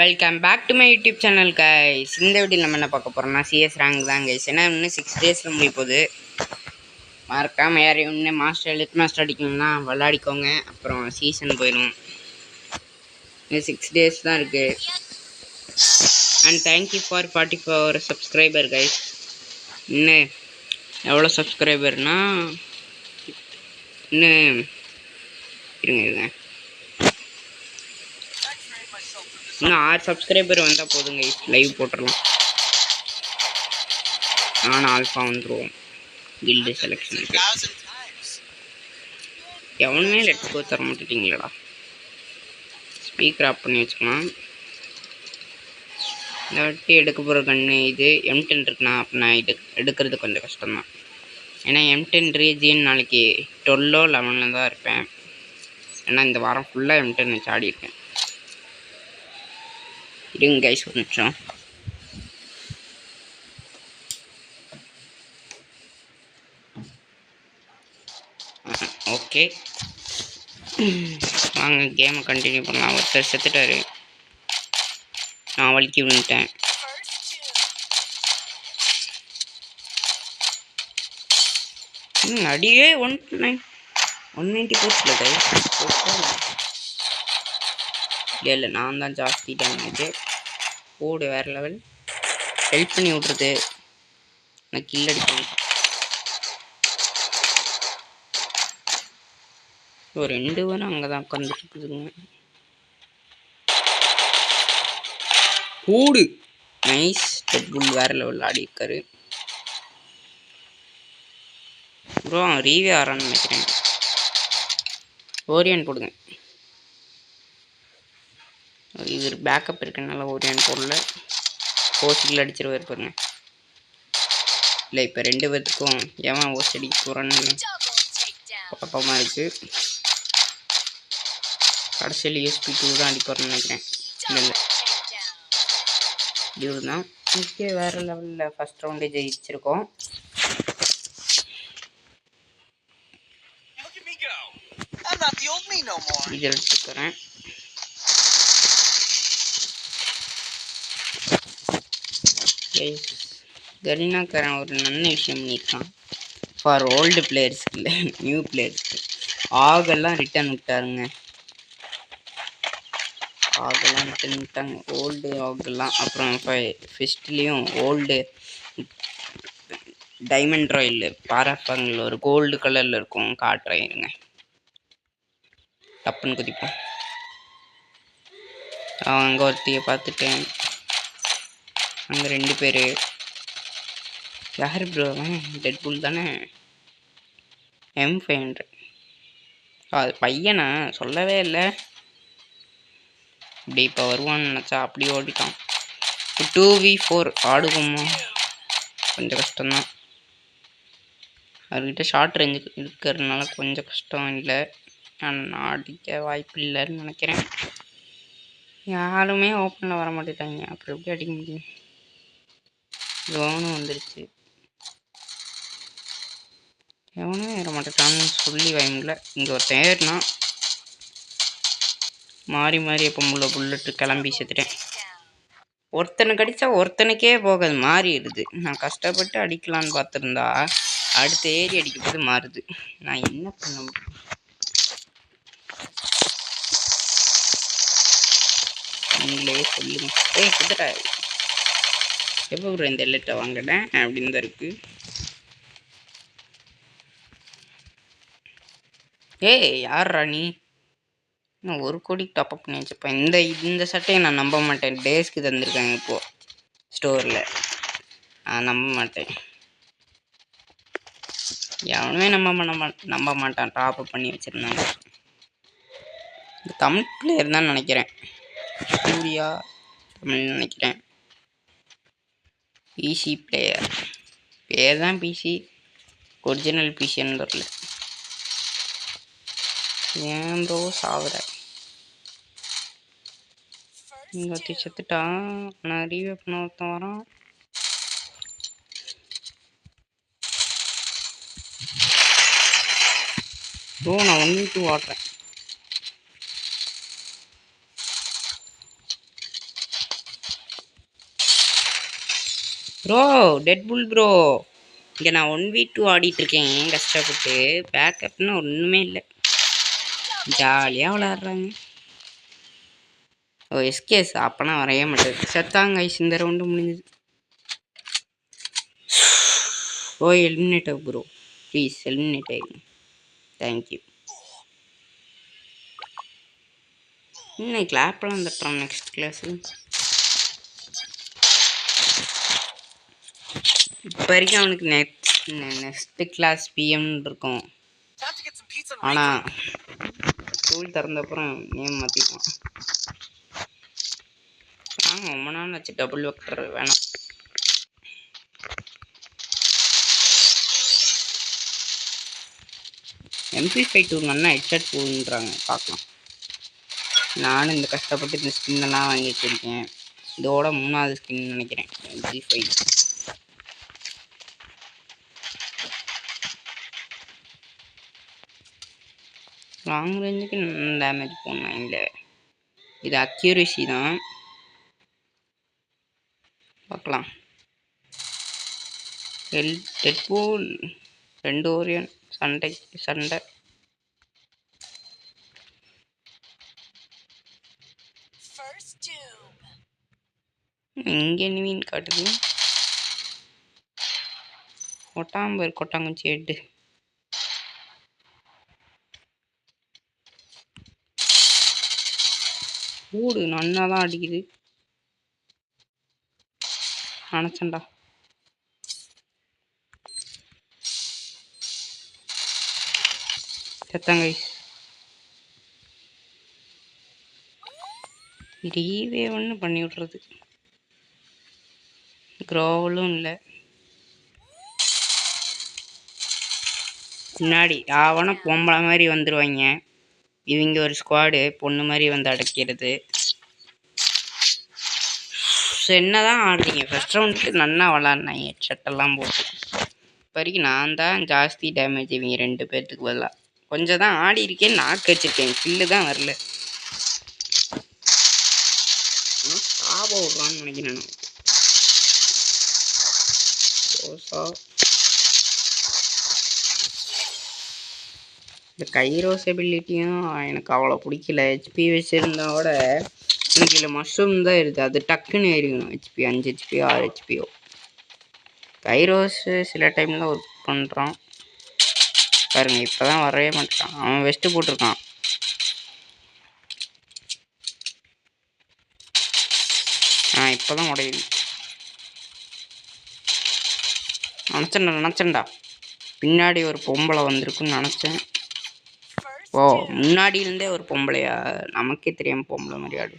Welcome back to my YouTube channel guys. இந்த video நம்ம என்ன பார்க்க போகிறோம்னா சிஎஸ் ரேங்க் தான் கைஸ். ஏன்னா இன்னும் 6 டேஸில் முடிய போகுது. மறக்காமல் யாரையும் இன்னும் எலிட் மாஸ்டர் அடிக்கணும்னா விளையாடிக்கோங்க. அப்புறம் சீசன் போயிடும். இன்னும் 6 டேஸ் தான் இருக்குது. And thank you for 44 subscriber guys. இன்னும் எவ்வளோ சப்ஸ்கிரைபர்னா இன்னும் இருங்க இன்னும் 6 சப்ஸ்கிரைபர் வந்தால் போதுங்க. லைவ் போட்டுடலாம். நான் ஆல்ஃபா வந்துடுவோம் கில்டு செலெக்ஷனுக்கு. எவனுமே லெட்ஸ் கோ தர மாட்டேங்கிங்களா? ஸ்பீக்கர் ஆஃப் பண்ணி வச்சுக்கலாம். இந்த வாட்டி எடுக்க போகிற கன்று இது M10 இருக்குண்ணா. அப்படின்னா இது எடுக்கிறது கொஞ்சம் கஷ்டம்தான். ஏன்னா M10 ரீஜியன் நாளைக்கு 12 11 தான் இருப்பேன். ஏன்னா இந்த வாரம் ஃபுல்லாக M10 வச்சு ஆடி இருக்கேன். இருங்க கைஸ் ஒரு நிமிஷம். ஓகே வாங்க கேமை கண்டினியூ பண்ணலாம். ஒருத்தர் செத்துட்டாரு, நான் வலிக்கி விழுந்துட்டேன். அடியே 190 போச்சுல கைஸ். இல்லை நான் தான் ஜாஸ்தி டேமேஜ். போடு வேறு லெவல். ஹெல்ப் பண்ணி விட்றது. நான் கில் அடிப்பேன். ஒரு 2 பேரும் அங்கே தான் உட்காந்துட்டு இருக்குதுங்க. போடு நைஸ். டெட்புல் வேறு லெவல் ஆடி இருக்காரு ப்ரோ. அவன் ரீவே ஆறான்னு நினைக்கிறேன். ஓரியன் போடுங்க. இவர் பேக்கப் இருக்கனால ஓரியன் போடல. ஓசிக்கில் அடிச்சிருவார் பாருங்க. இல்லை இப்போ 2 பேர்த்துக்கும் ஏன் ஓசி அடிக்க போகிறான்னு குழப்பமாக இருக்குது. கடைசியில் USP2 தான் அடிப்பார்னு நினைக்கிறேன். இல்லை இது தான் முக்கிய. வேறு லெவலில் ஃபஸ்ட் ரவுண்டே ஜெயிச்சிருக்கோம். இது எடுத்துக்கிறேன். கரீனாக்காரன் ஒரு நல்ல விஷயம் பண்ணியிருக்கான். ஃபார் ஓல்டு பிளேயர்ஸ்க்கு இல்லை, நியூ பிளேயர்ஸ்க்கு. ஆகெல்லாம் ரிட்டர்ன் விட்டாருங்க. ஆகெல்லாம் ரிட்டர்ன் விட்டாங்க. ஓல்டு ஆகெல்லாம். அப்புறம் ஃபிஸ்ட்லேயும் ஓல்டு டைமண்ட் ராயில் பாராஃபாங்கில் ஒரு கோல்டு கலரில் இருக்கும். காட்டுறேன் இருங்க. டப்புன்னு குதிப்போம். அங்கே ஒருத்தியை பார்த்துட்டேன். அங்கே 2 பேர். யார் ப்ரோ? டெட்புல் தானே. M500 அது பையனா சொல்லவே இல்லை. இப்படி இப்போ வருவான்னு நினச்சா அப்படி ஓடிட்டான். 2v4 ஆடுவோமா? கொஞ்சம் கஷ்டம்தான். அவர்கிட்ட ஷார்ட் ரேஞ்சு இருக்கிறதுனால கொஞ்சம் கஷ்டம் இல்லை. நான் அடிக்க வாய்ப்பு இல்லைன்னு நினைக்கிறேன். யாருமே ஓப்பனில் வர மாட்டேட்டாங்க. அப்புறம் எப்படி அடிக்க முடியும்? லோனும் வந்துருச்சு. எவனும் ஏற மாட்டேட்டான்னு சொல்லி வாங்கல. இங்கே ஒருத்தன் ஏறினா மாறி எப்போ புல்லட்டு கிளம்பி செத்துட்டேன். ஒருத்தனுக்கு அடித்தா ஒருத்தனுக்கே போகாது, மாறிடுது. நான் கஷ்டப்பட்டு அடிக்கலான்னு பார்த்துருந்தா அடுத்த ஏறி அடிக்கும்போது மாறுது. நான் என்ன பண்ண முடியும்? நீங்களே சொல்லுங்க. குதிரை எப்போ ஒரு இந்த எல்லட்டை வாங்கினேன் அப்படின்னு தான் இருக்கு. யார்ரா நீ? நான் 1 கோடிக்கு டாப்அப் பண்ணி வச்சுப்பேன். இந்த சட்டையை நான் நம்ப மாட்டேன். டேஸ்க்கு தந்திருக்காங்க இப்போது ஸ்டோரில். நான் நம்ப மாட்டேன். எவனுமே நம்ப மாட்டான். டாப்அப் பண்ணி வச்சுருந்தாங்க. தமிழ் பிளேயர் தான் நினைக்கிறேன். சூர்யா தமிழ் நினைக்கிறேன். பிசி பிளேயர் பேர் தான் பிசி. ஒரிஜினல் பிசின்னு வரல. ஏன் ப்ரோ சாவுற? இங்கே ஒருத்தி செத்துட்டான். நான் ரீவே பண்ண ஒருத்தன் வரான். ப்ரோ நான் 1v2 ஆடுறேன். ப்ரோ டெட்புல் ப்ரோ இங்கே நான் 1v2 ஆடிட்டுருக்கேன் கஷ்டப்பட்டு. பேக்கப்னு ஒன்றுமே இல்லை, ஜாலியாக விளாட்றாங்க. ஓ எஸ்கேஸ் அப்போனா வரைய மாட்டேது. செத்தாங்க இந்த ரவுண்டு முடிஞ்சுது. Oh eliminate bro please eliminate ஆகிடுங்க, தேங்க்யூ. இன்னைக்கு கிளாப்லாம் தட்டுறான் நெக்ஸ்ட் கிளாஸு. இப்போ வரைக்கும் அவனுக்கு நெக்ஸ்ட் கிளாஸ் பிஎம்னு இருக்கும். ஆனால் ஸ்கூல் திறந்தப்புறம் நேம் மாற்றிக்குவான். ரொம்ப நாள் ஆச்சு டபுள் வெக்டர் வேணாம். MP5 அண்ணா ஹெட்செட் போகுன்றாங்க, பார்க்கலாம். நானும் இந்த கஷ்டப்பட்டு இந்த ஸ்கின்னெல்லாம் வாங்கி வச்சுருக்கேன். இதோட 3வது ஸ்கின் நினைக்கிறேன் MP5. லாங் ரேஞ்சுக்கு டேமேஜ் போடணும் இல்லை, இது அக்யூரேசி தான். பார்க்கலாம். டெட்பூல் 2 ஓரியன் சண்டை இங்கே மீன் காட்டுது. கொட்டாம்பர் கொட்டாங்குச்சி எட்டு கூடு நன்னா தான் அடிக்குது. நினச்சண்டா செத்தாங்க. ரீவே ஒன்று பண்ணி விட்றது, க்ரோவலும் இல்லை. முன்னாடி அவனை பொம்பளை மாதிரி வந்துடுவாங்க, இவங்க ஒரு ஸ்குவாடு பொண்ணு மாதிரி வந்து அடைக்கிறது. என்னதான் ஆடுறீங்க, ஃபர்ஸ்ட் ரவுண்டுக்கு நல்லா விளாட்னாங்க ஹெட்செட்டெல்லாம் போட்டு. இப்போ வரைக்கும் நான் தான் ஜாஸ்தி டேமேஜ் இவங்க 2 பேர்த்துக்கு பதிலாக. கொஞ்சம் தான் ஆடி இருக்கேன், நாக்கு வச்சுருக்கேன், கில்லு தான் வரல. சாப விட்றான்னு நினைக்கிறேன். இந்த கைரோஸ் எபிலிட்டியும் எனக்கு அவ்வளோ பிடிக்கல. ஹெச்பி வச்சுருந்தாவோட எனக்கு இல்லை மஷ்ரூம் தான் இருக்குது, அது டக்குன்னு ஏறிக்கணும். ஹெச்பி 5 ஹெச்பியோ 6 ஹெச்பியோ. கைரோஸு சில டைமில் ஒர்க் பண்ணுறான் பாருங்க, இப்போ தான் வரவே மாட்டான். அவன் வெஸ்ட்டு போட்டிருக்கான். இப்போ தான் உடையுது. நினச்சேன்டா பின்னாடி ஒரு பொம்பளை வந்திருக்குன்னு நினச்சேன். ஓ முன்னாடியிலேருந்தே ஒரு பொம்பளையா, நமக்கே தெரியாமல் பொம்பளை மாதிரி ஆடு.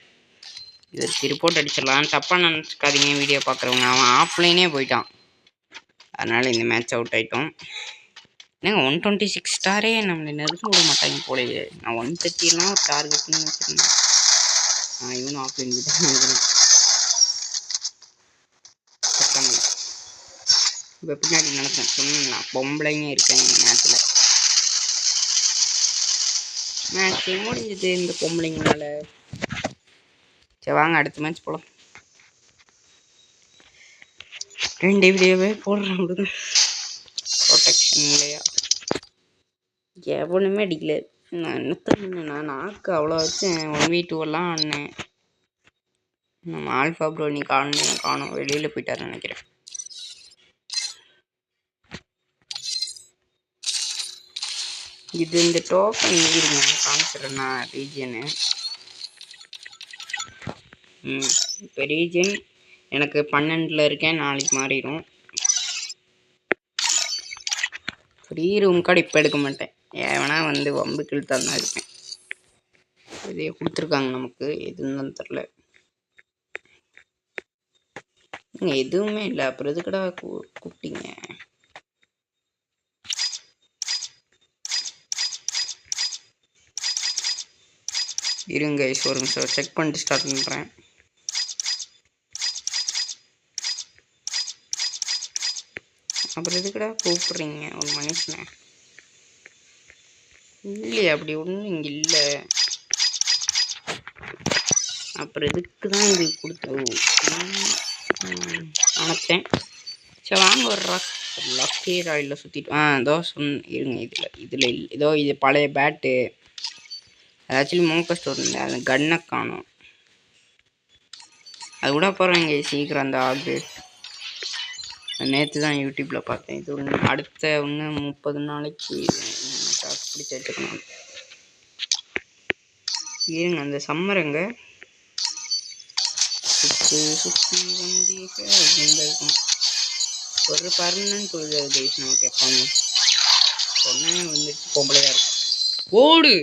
இதற்கு ரிப்போர்ட் அடிச்சிடலாம், தப்பாக நினச்சிக்காதீங்க வீடியோ பார்க்குறவங்க. அவன் ஆஃப்லைனே போயிட்டான், அதனால் இந்த மேட்ச் அவுட் ஆகிட்டோம். ஏங்க 126 ஸ்டாரே நம்மளை நெருங்க விட மாட்டாங்க போலையே. நான் 130 ஒரு டார்கெட்னு வச்சுருந்தேன். இவனும் ஆஃப்லைன் போயிட்டான் நினைக்கிறேன். இப்போ பின்னாடி நினைச்சேன் சொன்னேன், பொம்பளைங்க இருக்கேன் மேட்ச்சில். மேட்ச் முடிஞ்சது இந்த பொம்பளைங்கனால. சரி வாங்க அடுத்த மேட்ச் போகலாம். 2 வீடியோவே போடுறேன் விடுங்க. ப்ரொடெக்ஷன் இல்லையா, எவனுமே அடிக்கல. நான் என்ன நான் நாக்கு அவ்வளோ வச்சேன். 1v2 எல்லாம் ஆடினேன். நம்ம ஆல்ஃபா ப்ரோ நீ காணும் வெளியில் போயிட்டாருன்னு நினைக்கிறேன். இது இந்த டோக்கன் இருங்க காமிச்சிடுறேன் நான் ரீஜியனு. இப்போ ரீஜன் எனக்கு 12ல் இருக்கேன், நாளைக்கு மாறிடும். ஃப்ரீ ரூம் கார்டு இப்போ எடுக்க மாட்டேன், ஏன்னா வந்து வம்புக்கு இழுத்தான் தான் இருப்பேன். இதையே கொடுத்துருக்காங்க நமக்கு, எதுன்னு தான் தெரில. எதுவுமே இல்லை, அப்புறம் எதுக்கடா கூப்பிட்டீங்க? இருங்க ஒரு நிமிஷம் செக் பண்ணிட்டு ஸ்டார்ட் பண்ணுறேன். அப்புறம் எதுக்கடா கூப்பிட்றீங்க ஒரு மனுஷனை? இல்லையே அப்படி ஒன்றும் இங்கே இல்லை. அப்புறம் எதுக்கு தான் இது கொடுத்து அனுப்பேன். சரி வாங்க ஒரு லக்கி ராயில் சுற்றிட்டு இதோ இருங்க இதில் இதோ இது பழைய பேட்டு. அது ஆக்சுவலி மோக்க ஸ்டோர் இல்லை, அந்த கன்னை காணும். அது கூட போகிறேங்க சீக்கிரம். அந்த ஆகு நேற்று தான் யூடியூப்பில் பார்த்தேன். இது ஒன்று அடுத்த 30 நாளைக்கு பிடிச்சி எடுத்துக்கணும். இருங்க அந்த சம்மருங்க சுற்றி வந்தீங்க இருக்கும். ஒரு பர்மனன்ட் தொழில் கைஸ் நமக்கு எப்பவுமே சொன்ன வந்துட்டு பொம்பளையாக இருக்கும். ஓடு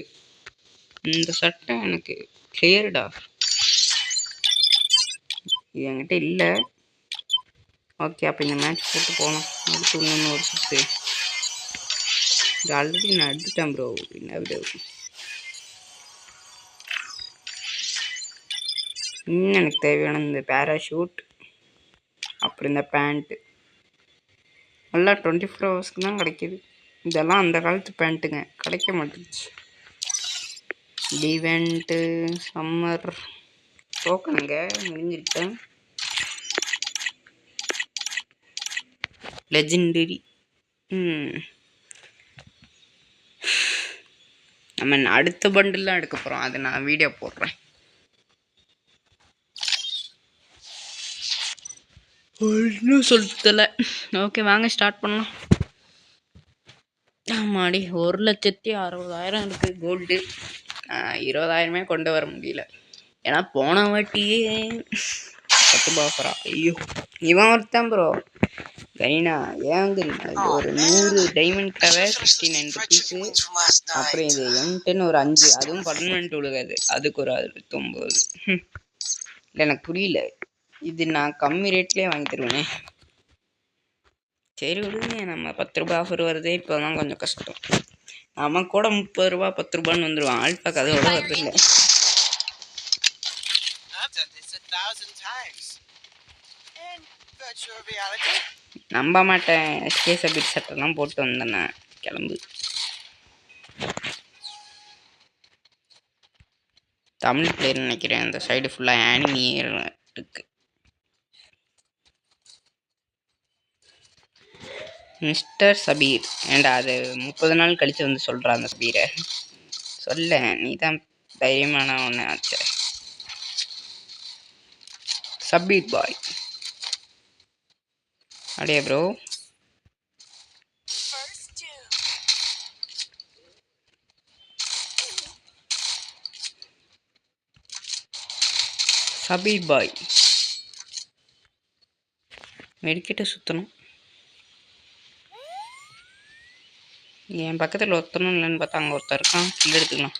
இந்த சட்டை எனக்கு கிளியர்டா, இது என்கிட்ட இல்லை. ஓகே அப்போ இந்த மேட்ச் போட்டு போகலாம். அடுத்து இன்னொன்று ஒரு சுற்று. இது ஆல்ரெடி நான் எடுத்துட்டேன் ப்ரோ. என்ன விட இன்னும் எனக்கு தேவையான இந்த பேராஷூட், அப்புறம் இந்த பேண்ட்டு எல்லாம் 24 ஹவர்ஸ்க்கு தான் கிடைக்கிது. இதெல்லாம் அந்த காலத்து பேண்ட்டுங்க, கிடைக்க மாட்டேங்குச்சு. ஈவெண்ட்டு சம்மர் டோக்கனுங்க முடிஞ்சிருச்சேன். லெஜெண்டரி நம்ம அடுத்த பண்டில்லாம் எடுக்க போகிறோம். அதை நான் வீடியோ போடுறேன். இன்னும் சொல்ல. ஓகே வாங்க ஸ்டார்ட் பண்ணலாம். ஆமாடி 1,60,000 இருக்குது கோல்டு. 20,000 கொண்டு வர முடியல. ஏன்னா போன வாட்டியே 10 பாஃபரா. ஐயோ இவன் ஒருத்தான் ப்ரோ கைனா ஏங்க ஒரு 100 டைமண்ட் டவர் 69 ருபீஸு. அப்புறம் இது M10 ஒரு 5, அதுவும் 12 விழுகாது, அதுக்கு ஒரு 69. இல்லை எனக்கு புரியல, இது நான் கம்மி ரேட்லேயே வாங்கி தருவேனே. சரி விடுங்க, நம்ம 10 ரூபா ஆஃபர் வருதே இப்போ தான் கொஞ்சம் கஷ்டம். அவன் கூட 30 ரூபா 10 ரூபான்னு வந்துடுவான். ஆல்பாக்கு அதோட வருது இல்லை. நம்ப மாட்டேன். எஸ்கே சபீர் சட்டெல்லாம் போட்டு வந்தேண்ணே. கிளம்பு. தமிழ் பிளேயர் நினைக்கிறேன். அந்த சைடு ஃபுல்லாக ஆனிமி இருக்கு. மிஸ்டர் சபீர் ஏண்டா அது 30 நாள் கழித்து வந்து சொல்கிறான். அந்த சபீரை சொல்ல, நீ தான் தைரியமான ஒன்று ஆச்சு. சபீர் பாய் அடே ப்ரோ. சபீர் பாய் மெடிக்கிட்ட சுற்றணும். என் பக்கத்தில் ஒருத்தனும் இல்லைன்னு பார்த்தா அங்கே ஒருத்தர் இருக்கான். இல்லை எடுத்துக்கலாம்.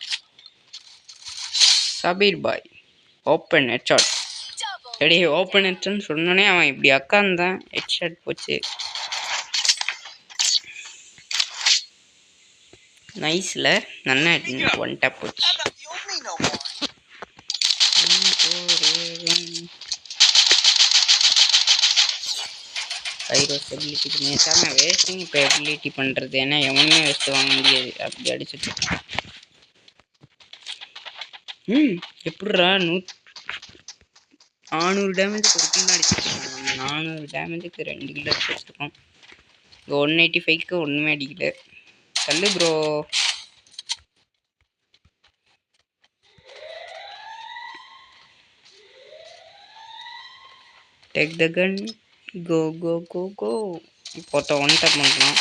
சபீர் பாய் ஓப்பன் ஹெட்ஷாட். ரெடி ஓப்பன் ஹெட்ஷாட்னு சொன்னோன்னே அவன் இப்படி உக்காந்தான். ஹெட்ஷாட் போச்சு. நைஸில் நல்லா ஒன் டேப் போச்சு. ஹைரோ எபிலிட்டி பண்ணிட்டா நான் வேஸ்டிங் இப்போ எபிலிட்டி பண்ணுறது. ஏன்னா எவனுமே வேஸ்ட்டு வாங்க முடியாது. அப்படி அடிச்சுட்டு எப்படிரா 400 டேமேஜுக்கு ஒரு கில் அடிச்சிருக்கோம். 400 டேமேஜுக்கு 2 கில் அடிச்சு வச்சுருக்கோம். இங்கே 185க்கு ஒன்றுமே அடிக்கல. தள்ளு bro. Take the gun, go go go go. இப்போ ஒன் டேப் பண்ணலாம்.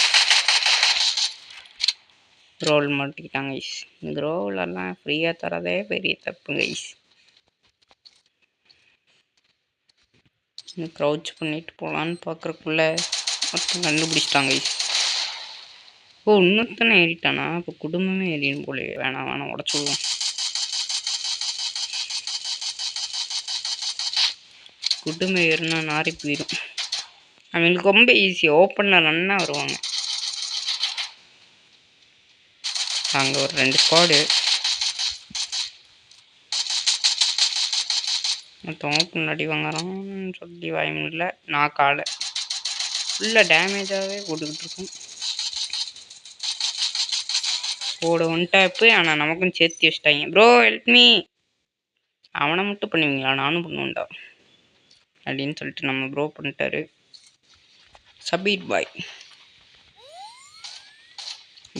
ரோல் மாட்டிக்கிட்டாங்க கைஸ். இந்த ரோலெல்லாம் ஃப்ரீயாக தரதே பெரிய தப்பு கைஸ். க்ரௌச் பண்ணிட்டு போகலான்னு பார்க்குறக்குள்ள மொத்தம் கண்டுபிடிச்சிட்டாங்க கைஸ். ஓ இன்னொருத்தனை ஏறிட்டானா? இப்போ குடும்பமே ஏறின்னு போலே. வேணாம் உடச்சுடுவோம். குடும்பம் ஏறினா நாரி போயிடும். அவங்களுக்கு ரொம்ப ஈஸி. ஓப்பனில் ரன்னாக வருவாங்க. அங்கே ஒரு 2 ஸ்குவாடு மொத்தம் ஓப்பன் அடி வாங்குறான்னு சொல்லி வாய்மில்லை. நான் காலை ஃபுல்லாக டேமேஜாகவே போட்டுக்கிட்டு இருக்கோம். போட ஒன் டேப்பு. ஆனால் நமக்கும் சேர்த்து வச்சிட்டாங்க. Bro help me. அவனை மட்டும் பண்ணுவீங்களா? நானும் பண்ணுவேன்டா அப்படின்னு சொல்லிட்டு நம்ம ப்ரோ பண்ணிட்டாரு. சபீர் பாய்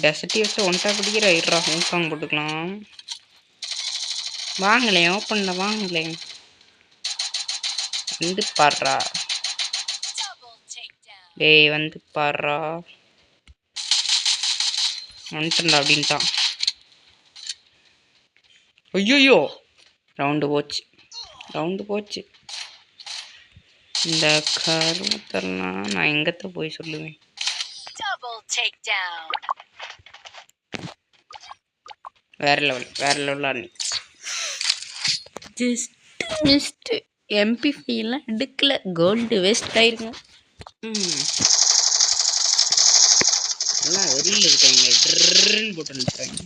டெசர்ட்டி வச்சு ஒன்ட்டா பிடிக்கிற இருறா ஹூக்காங் போட்டுக்கலாம். வாங்களேன் ஓப்பனில் வாங்களேன் வந்து பாடுறா. டேய் வந்து பாடுறா வந்துட்டா அப்படின்ட்டான். ஐயோ ரவுண்டு போச்சு. இந்த கருமத்தெல்லாம் நான் எங்கத்த போய் சொல்லுவேன். வேற லெவல் ஆனி ஜஸ்ட் மிஸ்ட். MP5 எடுக்கல, கோல்டு வேஸ்ட் ஆயிருங்க. எல்லாம் வெளியில் இருக்காங்க ட்ருன்னு போட்டு நிற்கிறாங்க.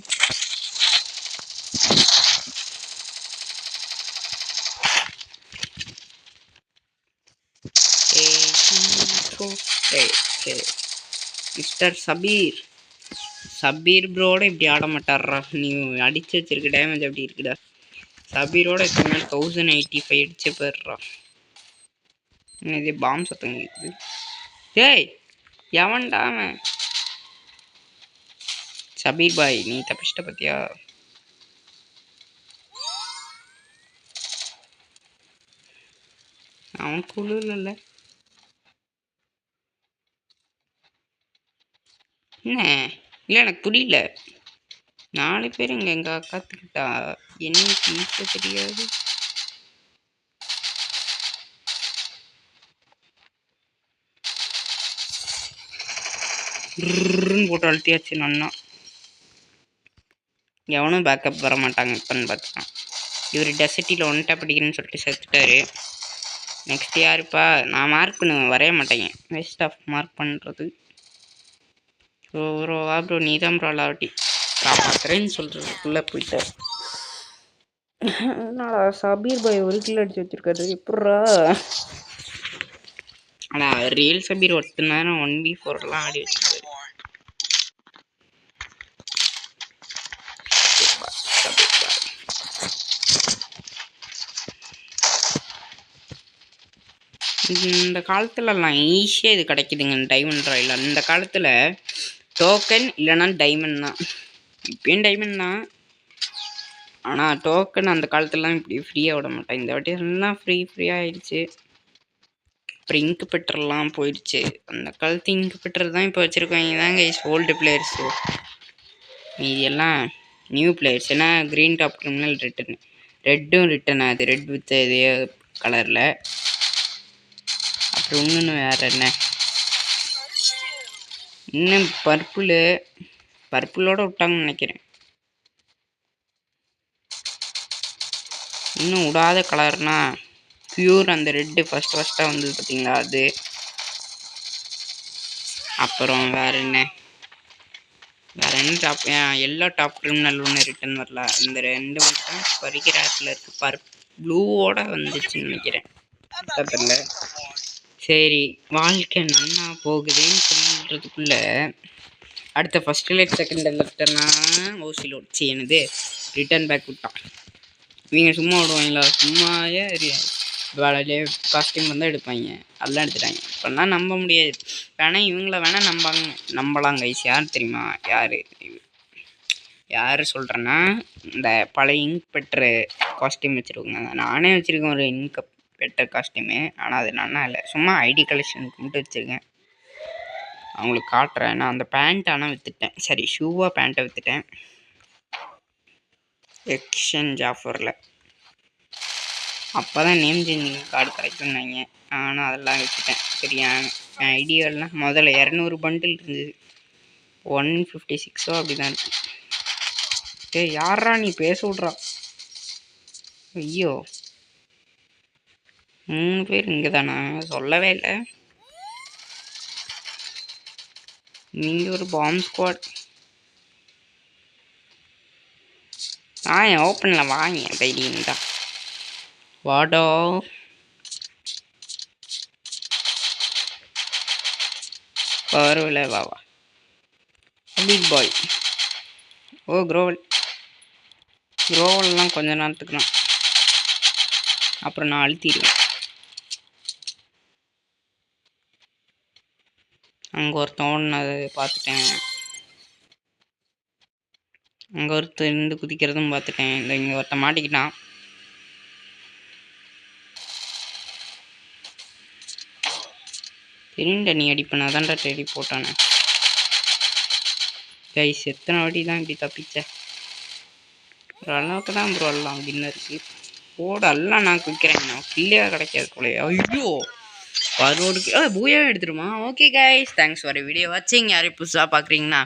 மிஸ்டர் சபீர் ப்ரோட இப்படி ஆட மாட்டாரா. நீ அடிச்சு வச்சிருக்க டேமேஜ் அப்படி இருக்குடா. சபீரோட எத்தனை 1085 அடிச்சு போயிடுறா. இதே பாம் சத்தம் கேட்குது. டேய் எவன்டா அவன்? சபீர் பாய் நீ தப்பிச்சிட்ட பத்தியா? அவன் குழு இல்லை என்ன? இல்லை எனக்கு புரியல. 4 பேர் இங்கே எங்கள் அக்காத்துக்கிட்டா என்ன ஈஸியாக தெரியாது. போட்டு அழுத்தியாச்சு. நன்னா எவனும் பேக்கப் வர மாட்டாங்க இப்போன்னு பார்த்துக்கலாம். இவர் டெசர்ட்டியில் ஒன்ட்டா பிடிக்கிறேன்னு சொல்லிட்டு செத்துட்டாரு. நெக்ஸ்ட் யாருப்பா? நான் மார்க் பண்ணுவேன், வரைய மாட்டேங்க. வேஸ்ட் ஆஃப் மார்க் பண்ணுறது. ப்ரோ வா ப்ரோ, நீ தான் ப்ரோ லாவட்டி காப்பாத்துறேன்னு சொல்கிறதுக்குள்ளே போயிட்டார். என்னடா சபீர் பாய் 1 கிலோ அடிச்சு வச்சிருக்காரு எப்பட்றா? ஆனால் ரியல் சபீர் 10 நேரம் 1v4 ஆடி வச்சிருக்காரு. இந்த காலத்துலலாம் ஈஸியாக இது கிடைக்குதுங்க டைமண்ட் ராயில். அந்த காலத்தில் டோக்கன் இல்லைனா டைமண்ட் தான். இப்பயும் டைமண்ட் தான், ஆனால் டோக்கன் அந்த காலத்துலலாம் இப்படி ஃப்ரீயாக விட மாட்டேன். இந்த வாட்டி எல்லாம் ஃப்ரீயாக ஆயிடுச்சு. அப்புறம் இங்கு பெட்டர்லாம் போயிடுச்சு. அந்த காலத்து இங்கு பெட்டர் தான் இப்போ வச்சுருக்காங்க தாங்க ஓல்டு பிளேயர்ஸு. மீதி எல்லாம் நியூ பிளேயர்ஸ். ஏன்னா க்ரீன் டாப் கிரிமினல் ரெட்டும் ரிட்டன் ஆகுது. ரெட் வித் இதே கலரில். அப்புறம் இன்னொன்று வேறு என்ன, இன்னும் பர்பிளோட விட்டாங்கன்னு நினைக்கிறேன். இன்னும் விடாத கலர்னா பியூர் அந்த ரெட்டு ஃபஸ்ட்டாக வந்தது பார்த்தீங்களா அது. அப்புறம் வேறு என்ன டாப் எல்லா டாப் கிரிமினல் ஒன்று ரிட்டன் வரல. இந்த 2 மட்டும் பறிக்கிற ஆப்பில் இருக்குது. ப்ளூவோட வந்துச்சுன்னு நினைக்கிறேன். தெரியல. சரி வாழ்க்கை நன்னா போகுதுன்னு சொல்லிடுறதுக்குள்ள அடுத்த ஃபஸ்ட் லைட் செகண்ட் லெட்டர்னா ஓசிலோட் என்னது ரிட்டர்ன் பேக் விட்டான். இவங்க சும்மா விடுவாங்களா? சும்மாவே வேலையிலே காஸ்டியூம் வந்தால் எடுப்பாங்க. அதெல்லாம் எடுத்துட்டாங்க. இப்போல்லாம் நம்ப முடியாது. வேணால் இவங்கள வேணால் நம்பலாம் கைஸ். யார் தெரியுமா? யார் சொல்கிறேன்னா, இந்த பழைய இங்க் பெட்ரு காஸ்டியூம் வச்சுருக்கோங்க. நானே வச்சுருக்கேன் ஒரு இங்க் பெட்டர் காஸ்டியூமு. ஆனால் அது நன்னா இல்லை, சும்மா ஐடி கலெக்ஷனுக்கு மட்டும் வச்சுருக்கேன். அவங்களுக்கு காட்டுறேன். நான் அந்த பேண்ட் ஆனால் விற்றுட்டேன். சரி ஷூவாக பேண்ட்டை விற்றுட்டேன். எக்ஸ்சேஞ்ச் ஆஃபரில் அப்போ தான் நேம் சேஞ்சிங் கார்டு கிடைக்கும்னாங்க. ஆனால் அதெல்லாம் விற்றுட்டேன். சரியா என் ஐடியாலாம் முதல்ல 200 பண்டில் இருந்தது, 156 அப்படி தான் இருக்குது. ஏய் யாரா நீ பேச விட்றா? ஐயோ 3 பேர் இங்கே தானா? சொல்லவே இல்லை. நீங்கள் ஒரு பாம்பு ஸ்குவாட். என் ஓப்பனில் வாங்க தைரியம் தான். வாடா பரவாயில்ல வா பிக் பாய். ஓ க்ரோவல்லாம் கொஞ்ச நேரத்துக்கு தான், அப்புறம் நான் அழுத்திடுவேன். அங்கே ஒருத்தன் ஓடினது பார்த்துட்டேன். அங்கே ஒருத்தர் இருந்து குதிக்கிறதும் பார்த்துட்டேன். இந்த இங்கே ஒருத்தன் மாட்டிக்கிட்டான். தெரியுண்டா நீ அடிப்பேன், அதான்டா தேடி போட்டானே. கைஸ் எத்தனை வாட்டி தான் இப்படி தப்பிச்ச? ஒரு அளவுக்கு தான் ப்ரோ எல்லாம் வின்னருக்கு போட எல்லாம் நான் குவிக்கிறேன். நான் கில்லியாக கிடைக்காது போல. ஐயோ பரோடுக்கு பூயாவே எடுத்துருமா? Okay guys, thanks for video வாட்சிங். யாரையும் புதுசாக பார்க்குறீங்கன்னா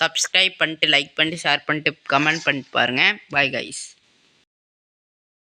சப்ஸ்கிரைப் பண்ணிட்டு லைக் பண்ணிட்டு ஷேர் பண்ணிட்டு கமெண்ட் பண்ணிட்டு பாருங்கள். Bye guys.